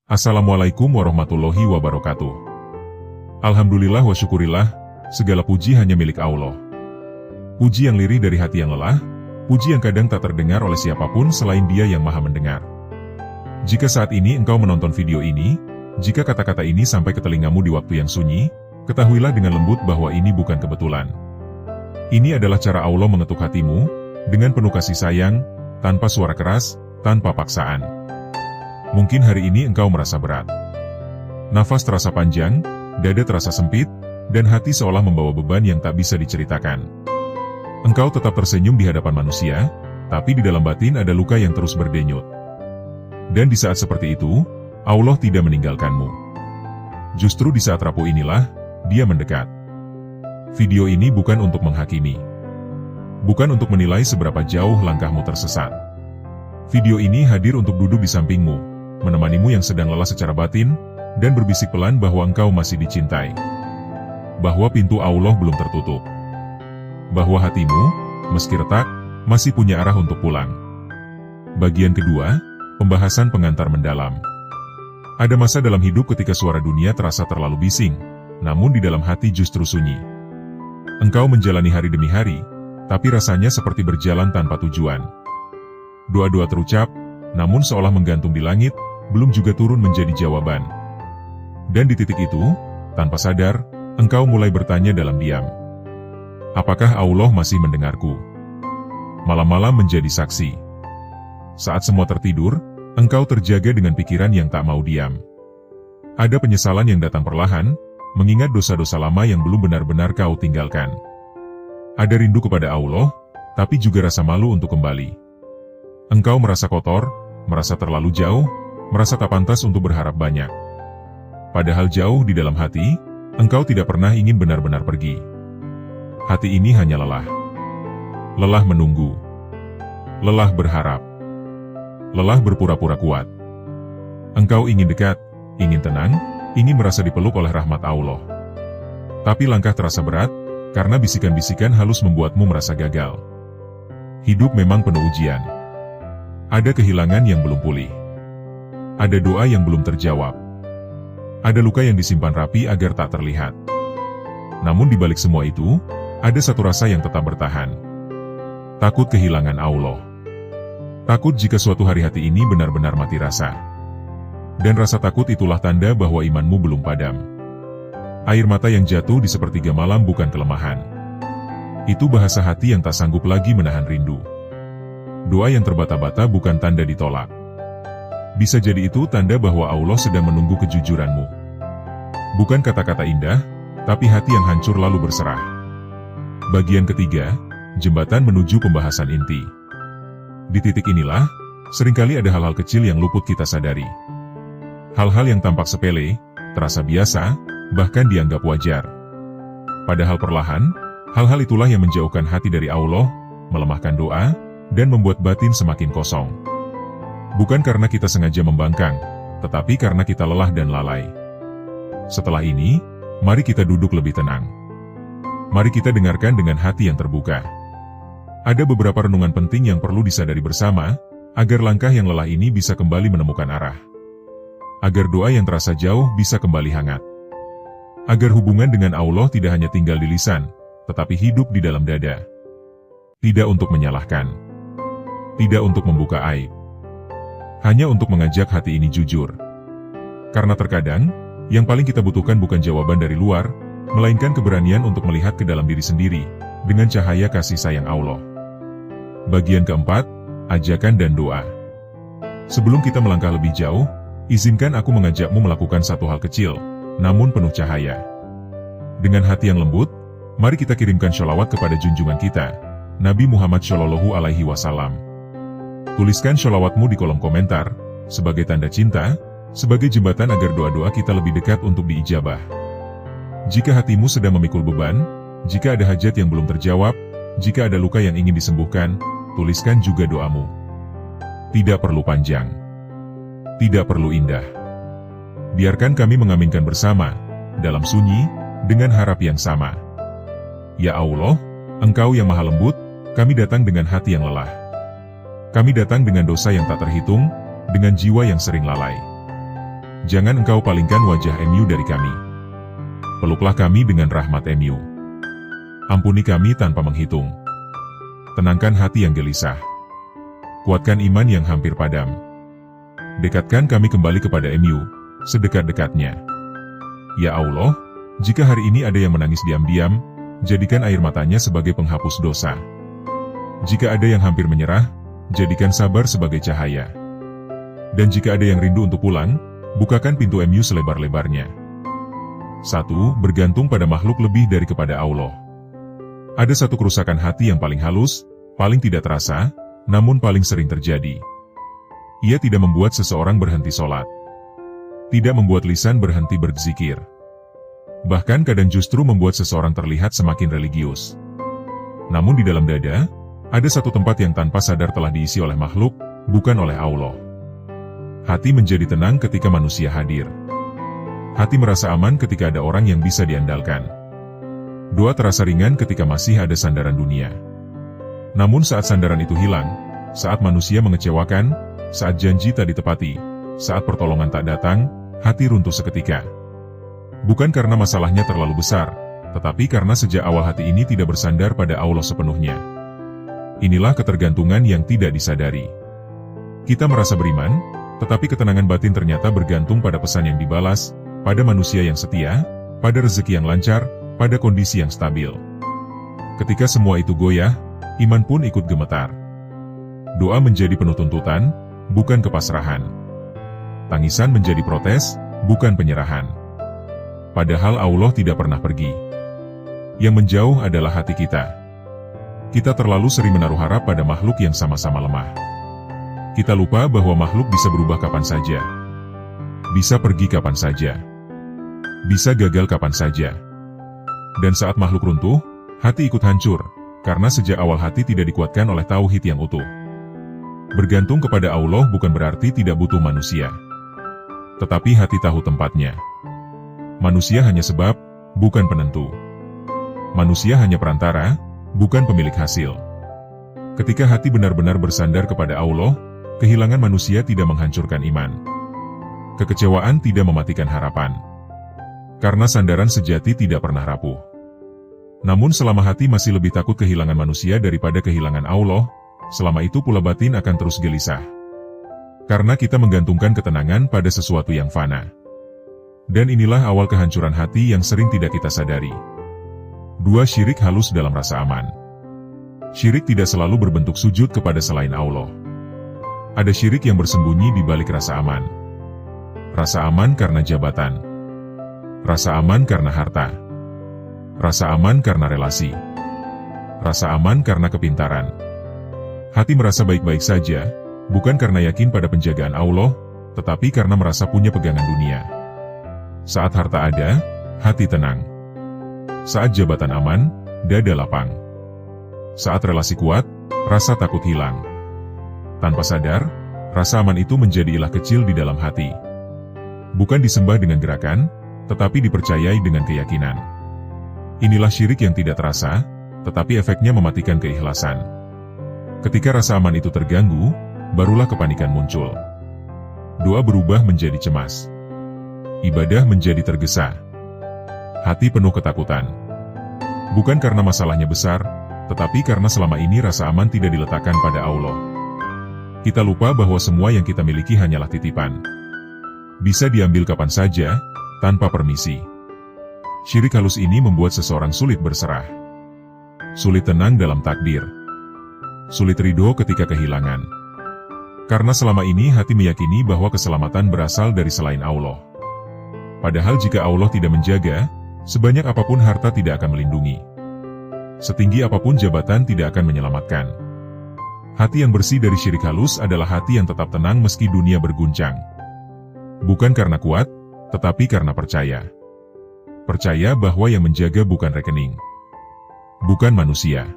Assalamualaikum warahmatullahi wabarakatuh. Alhamdulillah wa syukurillah, segala puji hanya milik Allah. Puji yang lirih dari hati yang lelah, puji yang kadang tak terdengar oleh siapapun selain Dia yang Maha Mendengar. Jika saat ini engkau menonton video ini, jika kata-kata ini sampai ke telingamu di waktu yang sunyi, ketahuilah dengan lembut bahwa ini bukan kebetulan. Ini adalah cara Allah mengetuk hatimu, dengan penuh kasih sayang, tanpa suara keras, tanpa paksaan. Mungkin hari ini engkau merasa berat. Nafas terasa panjang, dada terasa sempit, dan hati seolah membawa beban yang tak bisa diceritakan. Engkau tetap tersenyum di hadapan manusia, tapi di dalam batin ada luka yang terus berdenyut. Dan di saat seperti itu, Allah tidak meninggalkanmu. Justru di saat rapuh inilah, Dia mendekat. Video ini bukan untuk menghakimi. Bukan untuk menilai seberapa jauh langkahmu tersesat. Video ini hadir untuk duduk di sampingmu, menemanimu yang sedang lelah secara batin, dan berbisik pelan bahwa engkau masih dicintai. Bahwa pintu Allah belum tertutup. Bahwa hatimu, meski retak, masih punya arah untuk pulang. Bagian kedua, pembahasan pengantar mendalam. Ada masa dalam hidup ketika suara dunia terasa terlalu bising, namun di dalam hati justru sunyi. Engkau menjalani hari demi hari, tapi rasanya seperti berjalan tanpa tujuan. Doa-doa terucap, namun seolah menggantung di langit, belum juga turun menjadi jawaban. Dan di titik itu, tanpa sadar, engkau mulai bertanya dalam diam. Apakah Allah masih mendengarku? Malam-malam menjadi saksi. Saat semua tertidur, engkau terjaga dengan pikiran yang tak mau diam. Ada penyesalan yang datang perlahan, mengingat dosa-dosa lama yang belum benar-benar kau tinggalkan. Ada rindu kepada Allah, tapi juga rasa malu untuk kembali. Engkau merasa kotor, merasa terlalu jauh, merasa tak pantas untuk berharap banyak. Padahal jauh di dalam hati, engkau tidak pernah ingin benar-benar pergi. Hati ini hanya lelah. Lelah menunggu. Lelah berharap. Lelah berpura-pura kuat. Engkau ingin dekat, ingin tenang, ingin merasa dipeluk oleh rahmat Allah. Tapi langkah terasa berat, karena bisikan-bisikan halus membuatmu merasa gagal. Hidup memang penuh ujian. Ada kehilangan yang belum pulih. Ada doa yang belum terjawab. Ada luka yang disimpan rapi agar tak terlihat. Namun di balik semua itu, ada satu rasa yang tetap bertahan. Takut kehilangan Allah. Takut jika suatu hari hati ini benar-benar mati rasa. Dan rasa takut itulah tanda bahwa imanmu belum padam. Air mata yang jatuh di sepertiga malam bukan kelemahan. Itu bahasa hati yang tak sanggup lagi menahan rindu. Doa yang terbata-bata bukan tanda ditolak. Bisa jadi itu tanda bahwa Allah sedang menunggu kejujuranmu. Bukan kata-kata indah, tapi hati yang hancur lalu berserah. Bagian ketiga, jembatan menuju pembahasan inti. Di titik inilah, seringkali ada hal-hal kecil yang luput kita sadari. Hal-hal yang tampak sepele, terasa biasa, bahkan dianggap wajar. Padahal perlahan, hal-hal itulah yang menjauhkan hati dari Allah, melemahkan doa, dan membuat batin semakin kosong. Bukan karena kita sengaja membangkang, tetapi karena kita lelah dan lalai. Setelah ini, mari kita duduk lebih tenang. Mari kita dengarkan dengan hati yang terbuka. Ada beberapa renungan penting yang perlu disadari bersama, agar langkah yang lelah ini bisa kembali menemukan arah. Agar doa yang terasa jauh bisa kembali hangat. Agar hubungan dengan Allah tidak hanya tinggal di lisan, tetapi hidup di dalam dada. Tidak untuk menyalahkan. Tidak untuk membuka aib. Hanya untuk mengajak hati ini jujur. Karena terkadang, yang paling kita butuhkan bukan jawaban dari luar, melainkan keberanian untuk melihat ke dalam diri sendiri, dengan cahaya kasih sayang Allah. Bagian keempat, ajakan dan doa. Sebelum kita melangkah lebih jauh, izinkan aku mengajakmu melakukan satu hal kecil, namun penuh cahaya. Dengan hati yang lembut, mari kita kirimkan sholawat kepada junjungan kita, Nabi Muhammad Shallallahu Alaihi Wasallam. Tuliskan sholawatmu di kolom komentar, sebagai tanda cinta, sebagai jembatan agar doa-doa kita lebih dekat untuk diijabah. Jika hatimu sedang memikul beban, jika ada hajat yang belum terjawab, jika ada luka yang ingin disembuhkan, tuliskan juga doamu. Tidak perlu panjang. Tidak perlu indah. Biarkan kami mengaminkan bersama, dalam sunyi, dengan harap yang sama. Ya Allah, Engkau yang maha lembut, kami datang dengan hati yang lelah. Kami datang dengan dosa yang tak terhitung, dengan jiwa yang sering lalai. Jangan engkau palingkan wajah MU dari kami. Peluklah kami dengan rahmat MU. Ampuni kami tanpa menghitung. Tenangkan hati yang gelisah. Kuatkan iman yang hampir padam. Dekatkan kami kembali kepada MU, sedekat-dekatnya. Ya Allah, jika hari ini ada yang menangis diam-diam, jadikan air matanya sebagai penghapus dosa. Jika ada yang hampir menyerah, jadikan sabar sebagai cahaya. Dan jika ada yang rindu untuk pulang, bukakan pintu MU selebar-lebarnya. 1. Bergantung pada makhluk lebih dari kepada Allah. Ada satu kerusakan hati yang paling halus, paling tidak terasa, namun paling sering terjadi. Ia tidak membuat seseorang berhenti sholat. Tidak membuat lisan berhenti berzikir. Bahkan kadang justru membuat seseorang terlihat semakin religius. Namun di dalam dada, ada satu tempat yang tanpa sadar telah diisi oleh makhluk, bukan oleh Allah. Hati menjadi tenang ketika manusia hadir. Hati merasa aman ketika ada orang yang bisa diandalkan. Doa terasa ringan ketika masih ada sandaran dunia. Namun saat sandaran itu hilang, saat manusia mengecewakan, saat janji tak ditepati, saat pertolongan tak datang, hati runtuh seketika. Bukan karena masalahnya terlalu besar, tetapi karena sejak awal hati ini tidak bersandar pada Allah sepenuhnya. Inilah ketergantungan yang tidak disadari. Kita merasa beriman, tetapi ketenangan batin ternyata bergantung pada pesan yang dibalas, pada manusia yang setia, pada rezeki yang lancar, pada kondisi yang stabil. Ketika semua itu goyah, iman pun ikut gemetar. Doa menjadi penuh tuntutan, bukan kepasrahan. Tangisan menjadi protes, bukan penyerahan. Padahal Allah tidak pernah pergi. Yang menjauh adalah hati kita. Kita terlalu sering menaruh harap pada makhluk yang sama-sama lemah. Kita lupa bahwa makhluk bisa berubah kapan saja. Bisa pergi kapan saja. Bisa gagal kapan saja. Dan saat makhluk runtuh, hati ikut hancur, karena sejak awal hati tidak dikuatkan oleh tauhid yang utuh. Bergantung kepada Allah bukan berarti tidak butuh manusia. Tetapi hati tahu tempatnya. Manusia hanya sebab, bukan penentu. Manusia hanya perantara, bukan pemilik hasil. Ketika hati benar-benar bersandar kepada Allah, kehilangan manusia tidak menghancurkan iman. Kekecewaan tidak mematikan harapan. Karena sandaran sejati tidak pernah rapuh. Namun selama hati masih lebih takut kehilangan manusia daripada kehilangan Allah, selama itu pula batin akan terus gelisah. Karena kita menggantungkan ketenangan pada sesuatu yang fana. Dan inilah awal kehancuran hati yang sering tidak kita sadari. 2. Syirik halus dalam rasa aman. Syirik tidak selalu berbentuk sujud kepada selain Allah. Ada syirik yang bersembunyi di balik rasa aman. Rasa aman karena jabatan. Rasa aman karena harta. Rasa aman karena relasi. Rasa aman karena kepintaran. Hati merasa baik-baik saja, bukan karena yakin pada penjagaan Allah, tetapi karena merasa punya pegangan dunia. Saat harta ada, hati tenang. Saat jabatan aman, dada lapang. Saat relasi kuat, rasa takut hilang. Tanpa sadar, rasa aman itu menjadi ilah kecil di dalam hati. Bukan disembah dengan gerakan, tetapi dipercayai dengan keyakinan. Inilah syirik yang tidak terasa, tetapi efeknya mematikan keikhlasan. Ketika rasa aman itu terganggu, barulah kepanikan muncul. Doa berubah menjadi cemas. Ibadah menjadi tergesa. Hati penuh ketakutan. Bukan karena masalahnya besar, tetapi karena selama ini rasa aman tidak diletakkan pada Allah. Kita lupa bahwa semua yang kita miliki hanyalah titipan. Bisa diambil kapan saja, tanpa permisi. Syirik halus ini membuat seseorang sulit berserah. Sulit tenang dalam takdir. Sulit ridho ketika kehilangan. Karena selama ini hati meyakini bahwa keselamatan berasal dari selain Allah. Padahal jika Allah tidak menjaga, sebanyak apapun harta tidak akan melindungi. Setinggi apapun jabatan tidak akan menyelamatkan. Hati yang bersih dari syirik halus adalah hati yang tetap tenang meski dunia berguncang. Bukan karena kuat, tetapi karena percaya. Percaya bahwa yang menjaga bukan rekening. Bukan manusia.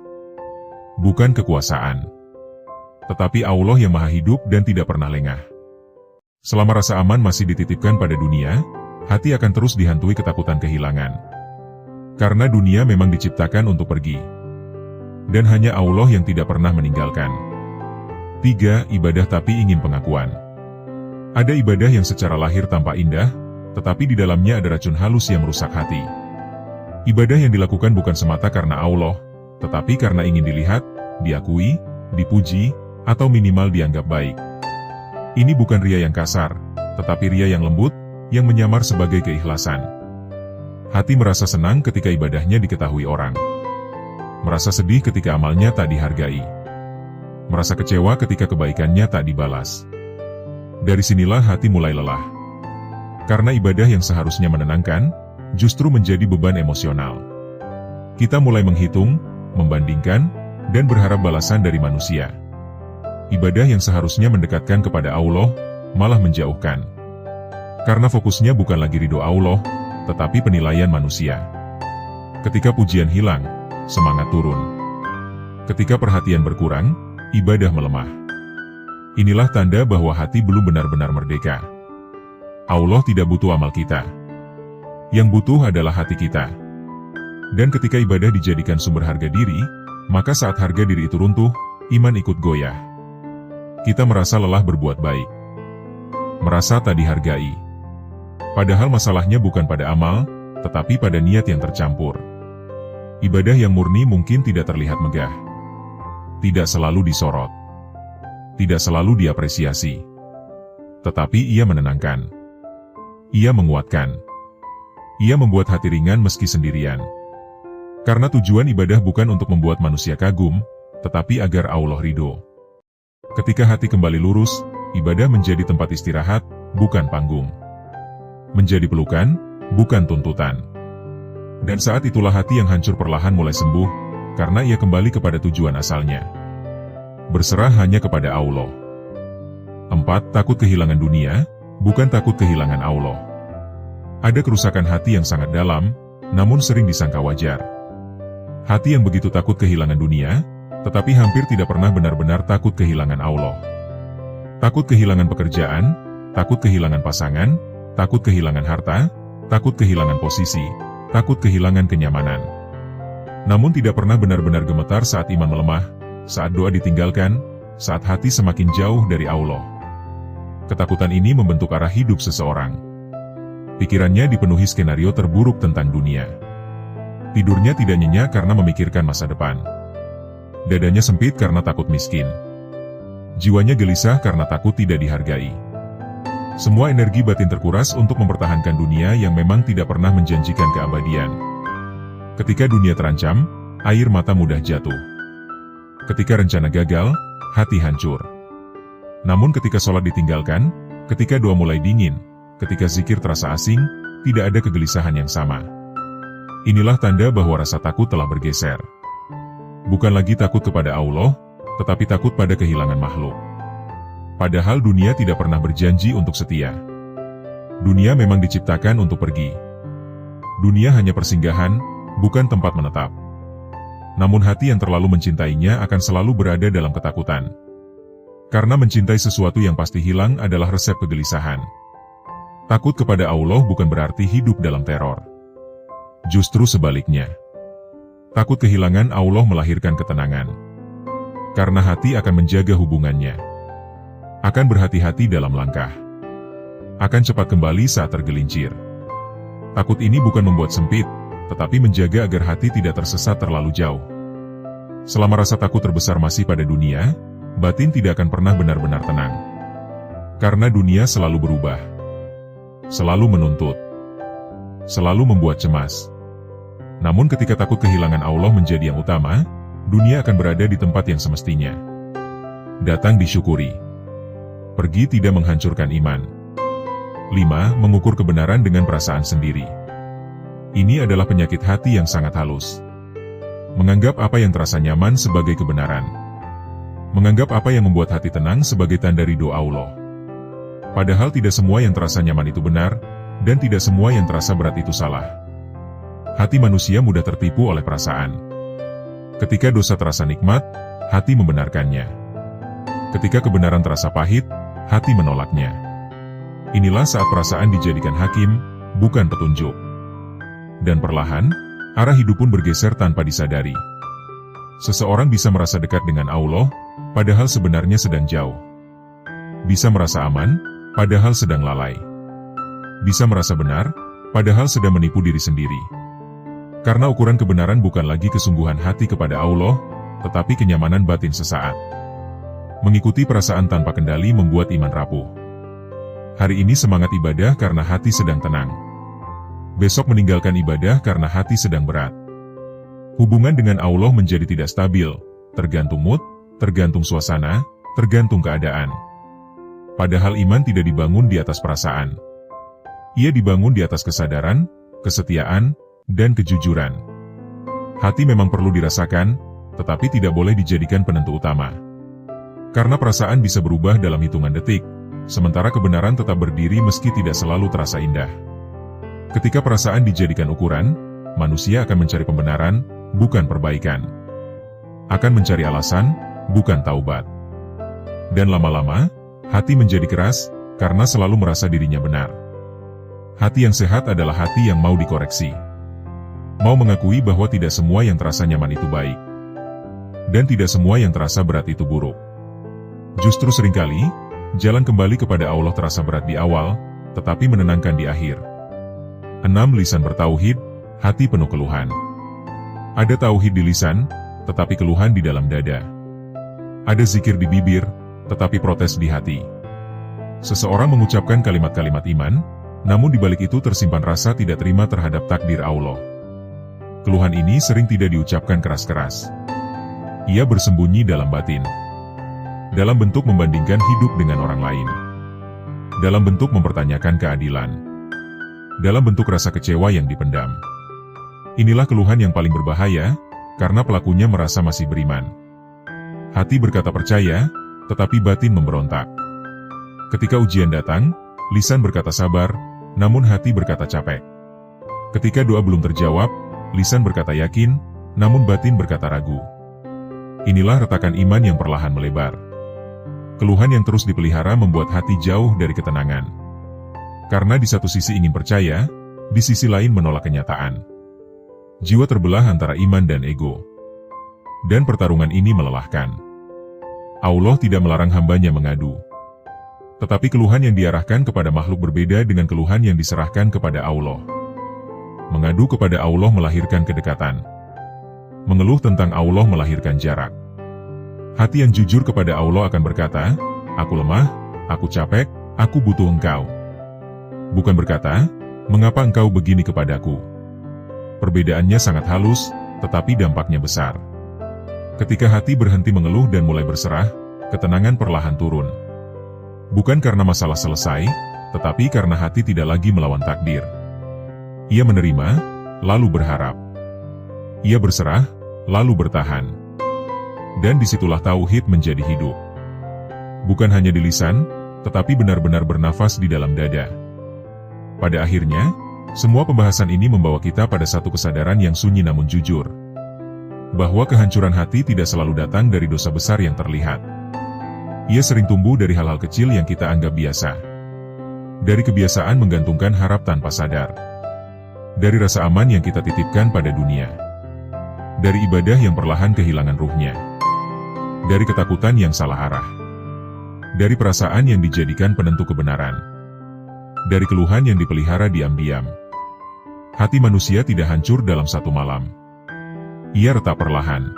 Bukan kekuasaan. Tetapi Allah yang maha hidup dan tidak pernah lengah. Selama rasa aman masih dititipkan pada dunia, hati akan terus dihantui ketakutan kehilangan. Karena dunia memang diciptakan untuk pergi. Dan hanya Allah yang tidak pernah meninggalkan. 3. Ibadah tapi ingin pengakuan. Ada ibadah yang secara lahir tampak indah, tetapi di dalamnya ada racun halus yang merusak hati. Ibadah yang dilakukan bukan semata karena Allah, tetapi karena ingin dilihat, diakui, dipuji, atau minimal dianggap baik. Ini bukan ria yang kasar, tetapi ria yang lembut, yang menyamar sebagai keikhlasan. Hati merasa senang ketika ibadahnya diketahui orang. Merasa sedih ketika amalnya tak dihargai. Merasa kecewa ketika kebaikannya tak dibalas. Dari sinilah hati mulai lelah. Karena ibadah yang seharusnya menenangkan, justru menjadi beban emosional. Kita mulai menghitung, membandingkan, dan berharap balasan dari manusia. Ibadah yang seharusnya mendekatkan kepada Allah, malah menjauhkan. Karena fokusnya bukan lagi ridho Allah, tetapi penilaian manusia. Ketika pujian hilang, semangat turun. Ketika perhatian berkurang, ibadah melemah. Inilah tanda bahwa hati belum benar-benar merdeka. Allah tidak butuh amal kita. Yang butuh adalah hati kita. Dan ketika ibadah dijadikan sumber harga diri, maka saat harga diri itu runtuh, iman ikut goyah. Kita merasa lelah berbuat baik. Merasa tak dihargai. Padahal masalahnya bukan pada amal, tetapi pada niat yang tercampur. Ibadah yang murni mungkin tidak terlihat megah. Tidak selalu disorot. Tidak selalu diapresiasi. Tetapi ia menenangkan. Ia menguatkan. Ia membuat hati ringan meski sendirian. Karena tujuan ibadah bukan untuk membuat manusia kagum, tetapi agar Allah ridho. Ketika hati kembali lurus, ibadah menjadi tempat istirahat, bukan panggung. Menjadi pelukan, bukan tuntutan. Dan saat itulah hati yang hancur perlahan mulai sembuh, karena ia kembali kepada tujuan asalnya. Berserah hanya kepada Allah. 4. Takut kehilangan dunia, bukan takut kehilangan Allah. Ada kerusakan hati yang sangat dalam, namun sering disangka wajar. Hati yang begitu takut kehilangan dunia, tetapi hampir tidak pernah benar-benar takut kehilangan Allah. Takut kehilangan pekerjaan, takut kehilangan pasangan, takut kehilangan harta, takut kehilangan posisi, takut kehilangan kenyamanan. Namun tidak pernah benar-benar gemetar saat iman melemah, saat doa ditinggalkan, saat hati semakin jauh dari Allah. Ketakutan ini membentuk arah hidup seseorang. Pikirannya dipenuhi skenario terburuk tentang dunia. Tidurnya tidak nyenyak karena memikirkan masa depan. Dadanya sempit karena takut miskin. Jiwanya gelisah karena takut tidak dihargai. Semua energi batin terkuras untuk mempertahankan dunia yang memang tidak pernah menjanjikan keabadian. Ketika dunia terancam, air mata mudah jatuh. Ketika rencana gagal, hati hancur. Namun ketika sholat ditinggalkan, ketika doa mulai dingin, ketika zikir terasa asing, tidak ada kegelisahan yang sama. Inilah tanda bahwa rasa takut telah bergeser. Bukan lagi takut kepada Allah, tetapi takut pada kehilangan makhluk. Padahal dunia tidak pernah berjanji untuk setia. Dunia memang diciptakan untuk pergi. Dunia hanya persinggahan, bukan tempat menetap. Namun hati yang terlalu mencintainya akan selalu berada dalam ketakutan. Karena mencintai sesuatu yang pasti hilang adalah resep kegelisahan. Takut kepada Allah bukan berarti hidup dalam teror. Justru sebaliknya. Takut kehilangan Allah melahirkan ketenangan. Karena hati akan menjaga hubungannya. Akan berhati-hati dalam langkah. Akan cepat kembali saat tergelincir. Takut ini bukan membuat sempit, tetapi menjaga agar hati tidak tersesat terlalu jauh. Selama rasa takut terbesar masih pada dunia, batin tidak akan pernah benar-benar tenang. Karena dunia selalu berubah. Selalu menuntut. Selalu membuat cemas. Namun ketika takut kehilangan Allah menjadi yang utama, dunia akan berada di tempat yang semestinya. Datang disyukuri. Pergi tidak menghancurkan iman. 5. Mengukur kebenaran dengan perasaan sendiri. Ini adalah penyakit hati yang sangat halus. Menganggap apa yang terasa nyaman sebagai kebenaran. Menganggap apa yang membuat hati tenang sebagai tanda ridho Allah. Padahal tidak semua yang terasa nyaman itu benar, dan tidak semua yang terasa berat itu salah. Hati manusia mudah tertipu oleh perasaan. Ketika dosa terasa nikmat, hati membenarkannya. Ketika kebenaran terasa pahit, hati menolaknya. Inilah saat perasaan dijadikan hakim, bukan petunjuk. Dan perlahan, arah hidup pun bergeser tanpa disadari. Seseorang bisa merasa dekat dengan Allah, padahal sebenarnya sedang jauh. Bisa merasa aman, padahal sedang lalai. Bisa merasa benar, padahal sedang menipu diri sendiri. Karena ukuran kebenaran bukan lagi kesungguhan hati kepada Allah, tetapi kenyamanan batin sesaat. Mengikuti perasaan tanpa kendali membuat iman rapuh. Hari ini semangat ibadah karena hati sedang tenang. Besok meninggalkan ibadah karena hati sedang berat. Hubungan dengan Allah menjadi tidak stabil, tergantung mood, tergantung suasana, tergantung keadaan. Padahal iman tidak dibangun di atas perasaan. Ia dibangun di atas kesadaran, kesetiaan, dan kejujuran. Hati memang perlu dirasakan, tetapi tidak boleh dijadikan penentu utama. Karena perasaan bisa berubah dalam hitungan detik, sementara kebenaran tetap berdiri meski tidak selalu terasa indah. Ketika perasaan dijadikan ukuran, manusia akan mencari pembenaran, bukan perbaikan. Akan mencari alasan, bukan taubat. Dan lama-lama, hati menjadi keras, karena selalu merasa dirinya benar. Hati yang sehat adalah hati yang mau dikoreksi. Mau mengakui bahwa tidak semua yang terasa nyaman itu baik. Dan tidak semua yang terasa berat itu buruk. Justru seringkali, jalan kembali kepada Allah terasa berat di awal, tetapi menenangkan di akhir. 6. Lisan bertauhid, hati penuh keluhan. Ada tauhid di lisan, tetapi keluhan di dalam dada. Ada zikir di bibir, tetapi protes di hati. Seseorang mengucapkan kalimat-kalimat iman, namun di balik itu tersimpan rasa tidak terima terhadap takdir Allah. Keluhan ini sering tidak diucapkan keras-keras. Ia bersembunyi dalam batin. Dalam bentuk membandingkan hidup dengan orang lain. Dalam bentuk mempertanyakan keadilan. Dalam bentuk rasa kecewa yang dipendam. Inilah keluhan yang paling berbahaya, karena pelakunya merasa masih beriman. Hati berkata percaya, tetapi batin memberontak. Ketika ujian datang, lisan berkata sabar, namun hati berkata capek. Ketika doa belum terjawab, lisan berkata yakin, namun batin berkata ragu. Inilah retakan iman yang perlahan melebar. Keluhan yang terus dipelihara membuat hati jauh dari ketenangan. Karena di satu sisi ingin percaya, di sisi lain menolak kenyataan. Jiwa terbelah antara iman dan ego. Dan pertarungan ini melelahkan. Allah tidak melarang hambanya mengadu. Tetapi keluhan yang diarahkan kepada makhluk berbeda dengan keluhan yang diserahkan kepada Allah. Mengadu kepada Allah melahirkan kedekatan. Mengeluh tentang Allah melahirkan jarak. Hati yang jujur kepada Allah akan berkata, "Aku lemah, aku capek, aku butuh Engkau." Bukan berkata, "Mengapa Engkau begini kepadaku?" Perbedaannya sangat halus, tetapi dampaknya besar. Ketika hati berhenti mengeluh dan mulai berserah, ketenangan perlahan turun. Bukan karena masalah selesai, tetapi karena hati tidak lagi melawan takdir. Ia menerima, lalu berharap. Ia berserah, lalu bertahan. Dan disitulah tauhid menjadi hidup. Bukan hanya di lisan, tetapi benar-benar bernafas di dalam dada. Pada akhirnya, semua pembahasan ini membawa kita pada satu kesadaran yang sunyi namun jujur. Bahwa kehancuran hati tidak selalu datang dari dosa besar yang terlihat. Ia sering tumbuh dari hal-hal kecil yang kita anggap biasa. Dari kebiasaan menggantungkan harap tanpa sadar. Dari rasa aman yang kita titipkan pada dunia. Dari ibadah yang perlahan kehilangan ruhnya. Dari ketakutan yang salah arah. Dari perasaan yang dijadikan penentu kebenaran. Dari keluhan yang dipelihara diam-diam. Hati manusia tidak hancur dalam satu malam. Ia retak perlahan.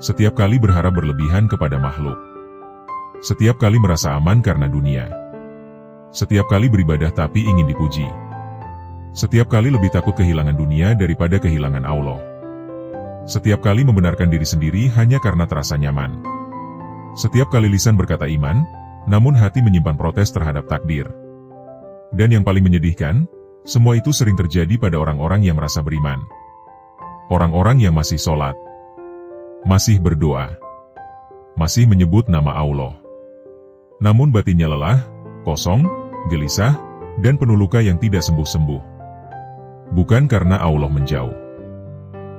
Setiap kali berharap berlebihan kepada makhluk. Setiap kali merasa aman karena dunia. Setiap kali beribadah tapi ingin dipuji. Setiap kali lebih takut kehilangan dunia daripada kehilangan Allah. Setiap kali membenarkan diri sendiri hanya karena terasa nyaman. Setiap kali lisan berkata iman, namun hati menyimpan protes terhadap takdir. Dan yang paling menyedihkan, semua itu sering terjadi pada orang-orang yang merasa beriman. Orang-orang yang masih sholat, masih berdoa, masih menyebut nama Allah. Namun batinnya lelah, kosong, gelisah, dan penuh luka yang tidak sembuh-sembuh. Bukan karena Allah menjauh,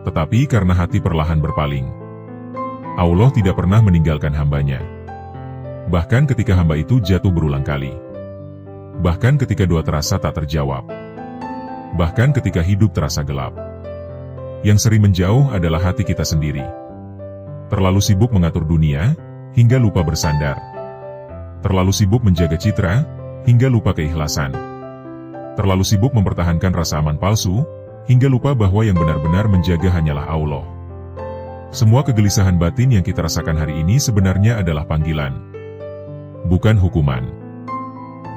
tetapi karena hati perlahan berpaling. Allah tidak pernah meninggalkan hambanya. Bahkan ketika hamba itu jatuh berulang kali. Bahkan ketika doa terasa tak terjawab. Bahkan ketika hidup terasa gelap. Yang sering menjauh adalah hati kita sendiri. Terlalu sibuk mengatur dunia, hingga lupa bersandar. Terlalu sibuk menjaga citra, hingga lupa keikhlasan. Terlalu sibuk mempertahankan rasa aman palsu, hingga lupa bahwa yang benar-benar menjaga hanyalah Allah. Semua kegelisahan batin yang kita rasakan hari ini sebenarnya adalah panggilan. Bukan hukuman.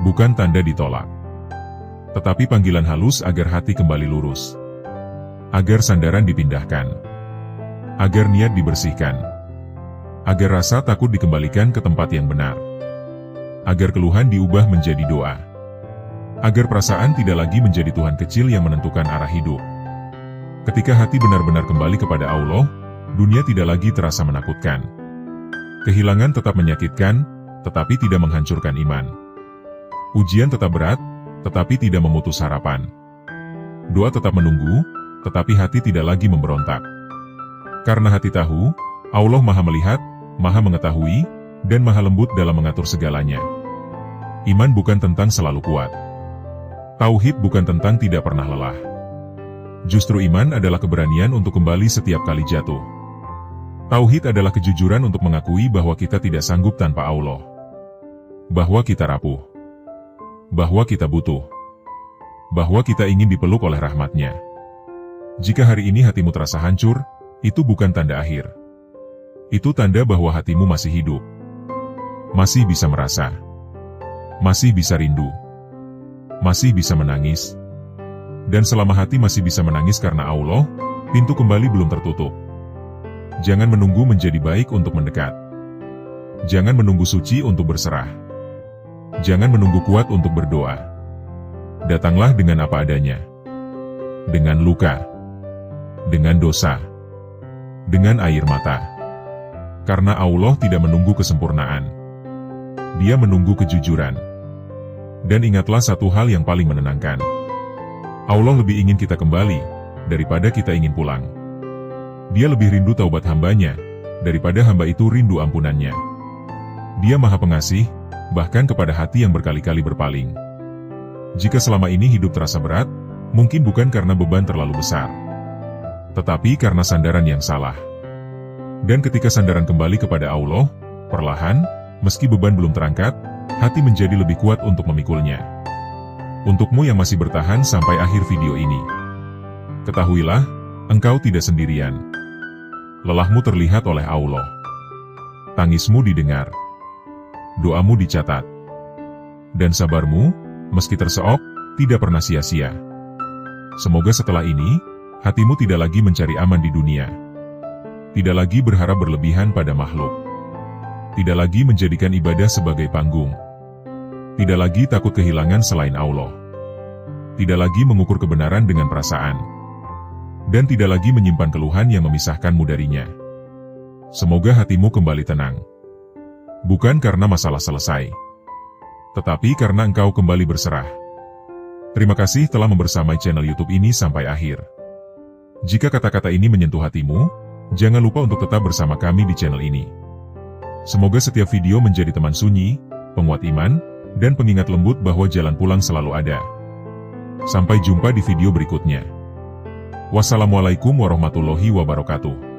Bukan tanda ditolak. Tetapi panggilan halus agar hati kembali lurus. Agar sandaran dipindahkan. Agar niat dibersihkan. Agar rasa takut dikembalikan ke tempat yang benar. Agar keluhan diubah menjadi doa. Agar perasaan tidak lagi menjadi Tuhan kecil yang menentukan arah hidup. Ketika hati benar-benar kembali kepada Allah, dunia tidak lagi terasa menakutkan. Kehilangan tetap menyakitkan, tetapi tidak menghancurkan iman. Ujian tetap berat, tetapi tidak memutus harapan. Doa tetap menunggu, tetapi hati tidak lagi memberontak. Karena hati tahu, Allah Maha Melihat, Maha Mengetahui, dan Maha Lembut dalam mengatur segalanya. Iman bukan tentang selalu kuat. Tauhid bukan tentang tidak pernah lelah. Justru iman adalah keberanian untuk kembali setiap kali jatuh. Tauhid adalah kejujuran untuk mengakui bahwa kita tidak sanggup tanpa Allah. Bahwa kita rapuh. Bahwa kita butuh. Bahwa kita ingin dipeluk oleh rahmat-Nya. Jika hari ini hatimu terasa hancur, itu bukan tanda akhir. Itu tanda bahwa hatimu masih hidup. Masih bisa merasa. Masih bisa rindu. Masih bisa menangis. Dan selama hati masih bisa menangis karena Allah, pintu kembali belum tertutup. Jangan menunggu menjadi baik untuk mendekat. Jangan menunggu suci untuk berserah. Jangan menunggu kuat untuk berdoa. Datanglah dengan apa adanya. Dengan luka. Dengan dosa. Dengan air mata. Karena Allah tidak menunggu kesempurnaan. Dia menunggu kejujuran. Dan ingatlah satu hal yang paling menenangkan. Allah lebih ingin kita kembali, daripada kita ingin pulang. Dia lebih rindu taubat hambanya, daripada hamba itu rindu ampunannya. Dia Maha Pengasih, bahkan kepada hati yang berkali-kali berpaling. Jika selama ini hidup terasa berat, mungkin bukan karena beban terlalu besar, tetapi karena sandaran yang salah. Dan ketika sandaran kembali kepada Allah, perlahan, meski beban belum terangkat, hati menjadi lebih kuat untuk memikulnya. Untukmu yang masih bertahan sampai akhir video ini, ketahuilah, engkau tidak sendirian. Lelahmu terlihat oleh Allah. Tangismu didengar. Doamu dicatat. Dan sabarmu, meski terseok, tidak pernah sia-sia. Semoga setelah ini, hatimu tidak lagi mencari aman di dunia. Tidak lagi berharap berlebihan pada makhluk. Tidak lagi menjadikan ibadah sebagai panggung. Tidak lagi takut kehilangan selain Allah. Tidak lagi mengukur kebenaran dengan perasaan. Dan tidak lagi menyimpan keluhan yang memisahkanmu darinya. Semoga hatimu kembali tenang. Bukan karena masalah selesai, tetapi karena engkau kembali berserah. Terima kasih telah membersamai channel YouTube ini sampai akhir. Jika kata-kata ini menyentuh hatimu, jangan lupa untuk tetap bersama kami di channel ini. Semoga setiap video menjadi teman sunyi, penguat iman, dan pengingat lembut bahwa jalan pulang selalu ada. Sampai jumpa di video berikutnya. Wassalamualaikum warahmatullahi wabarakatuh.